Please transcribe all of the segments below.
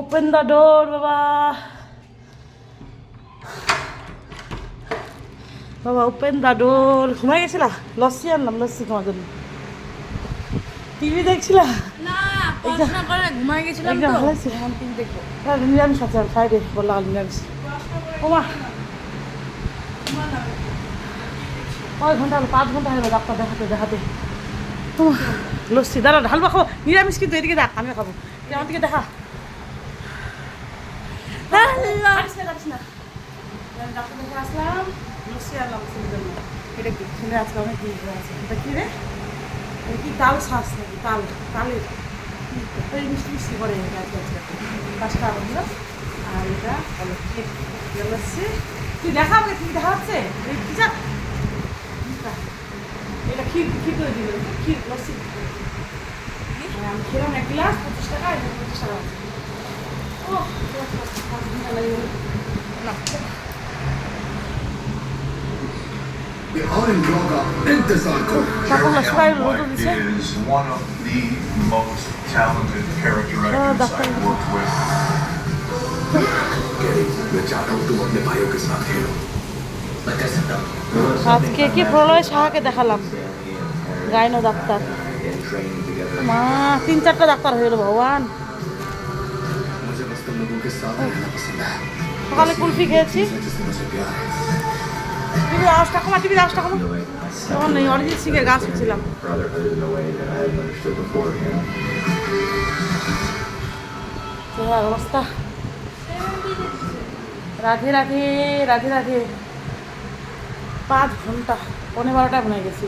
Open the door বাবা, বাবা open the door. ঘুমাই গেছিলা? লস্যি আনলাম, লস্যি তোমার জন্য। টিভি দেখছিলা? না, পড়াশোনা করে ঘুমাই গেছিলাম তো। ভালো আছে। এখন টিভি দেখবো। হ্যাঁ নিরামিষ আছে, ফ্রাইডে বললাম নিরামিষ। ওমা কয় ঘন্টা হলো? 5 ঘন্টা হলো ডাক্তার দেখাতে দেখাতে। ওমা লস্যি দাঁড়া, ঢালবা খাবো। নিরামিষ কিন্তু এদিকে দেখ, আমিও খাবো। তুই আমার দিকে দেখা। ডাক্তার দেখে আসলাম, লস্যি আনলাম ছেলের জন্য। এটা কি ছেলে আজকে অনেক দিন আছে। এটা কি রে? এটা কি তাল শ্বাস নাকি? তালের ওই মিষ্টি মিষ্টি করে আজকে 5টা বন্ধু। আর এটা হলো কেক লস্যি। তুই দেখা আমাকে, তুই দেখা হচ্ছে এটা ক্ষীর ক্ষীর করে দিল, ক্ষীর লস্যি। আমি খেলাম 1 গ্লাস 25 টাকা, এটা 25 টাকা। ও 5 ঘন্টা লাগে না। The Arinjoga Intisarko is one of the most talented character actors I've worked with. Gary, मैं चाहता हूँ तुम अपने भाइयों के साथ खेलो। मैं कर सकता हूँ। আজকে কি প্রলয় সাহাকে দেখালাম, গাইনো ডাক্তার। মা 3-4টা ডাক্তার হয়ে গেল ভগবান। मुझे बस तुम लोगों के साथ रहना पसंद है। সকালে কুলফি খেয়েছি। जिससे मुझे प्यार है। টিভির আওয়াজটা কমা, টিভির আওয়াজটা কমা। তখন নেই, অরিজিৎ সিংয়ের গান শুনছিলাম। Brotherhood in a way that I hadn't understood beforehand. চেহার অবস্থা। রাধে রাধে রাধে রাধে। 5 ঘন্টা, 12:15 মনে গেছি।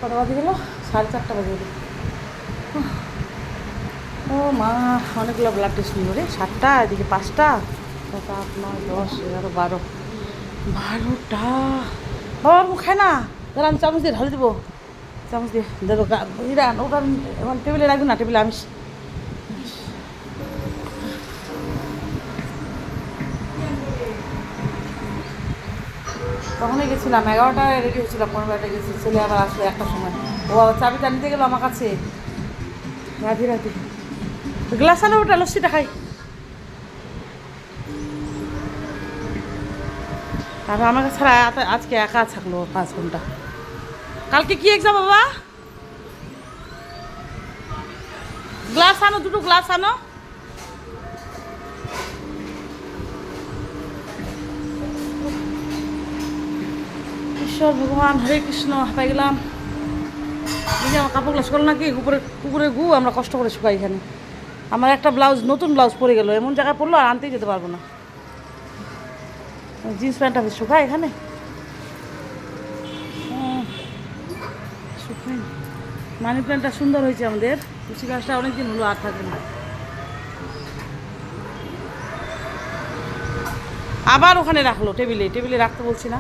কটা বাজে গেল? 4:30 বাজে গেল। ও মা, অনেকগুলো ব্লাড টেস্ট নিল রে। 7টা, এদিকে 5টা, 7, 8, 9, 10, 11, 12টা। বাবার মুখ খায় না, দাঁড়া আমি চামচ দিয়ে ঢালি দেবো। চামচ দিয়ে দেখো ওটা এখন টেবিলে রাখবি না, টেবিলে আমি তখনই গেছিলাম 11টায় রেডি হয়েছিলাম, 15টায় গেছি। ছেলে আবার আসলো 1টার সময়। ও আবার চাবিটা নিতে গেলো আমার কাছে। রাধে রাধে। গ্লাস আনো, ওটা লস্যিটা খাই। তারপর আমাকে ছাড়া আজকে একা থাকলো 5 ঘন্টা। কালকে কি এক্সাম বাবা? গ্লাস আনো, 2টো গ্লাস আনো। ঈশ্বর ভগবান, হরে কৃষ্ণ। পাই গেলাম। দেখি আমার কাপড়গুলো শুকালো নাকি। কুকুরের গু আমরা কষ্ট করে শুকাই এখানে। আমার একটা ব্লাউজ, নতুন ব্লাউজ পরে গেলো, এমন জায়গায় পড়লো আর আনতেই যেতে পারবো না। জিন্স প্যান্টটা শুকায় এখানে, শুকাই। মানি প্ল্যান্টটা সুন্দর হয়েছে আমাদের। তুলসী গাছটা অনেকদিন হলো, আর থাকবে না। আবার ওখানে রাখলো টেবিলে রাখতে বলছি না।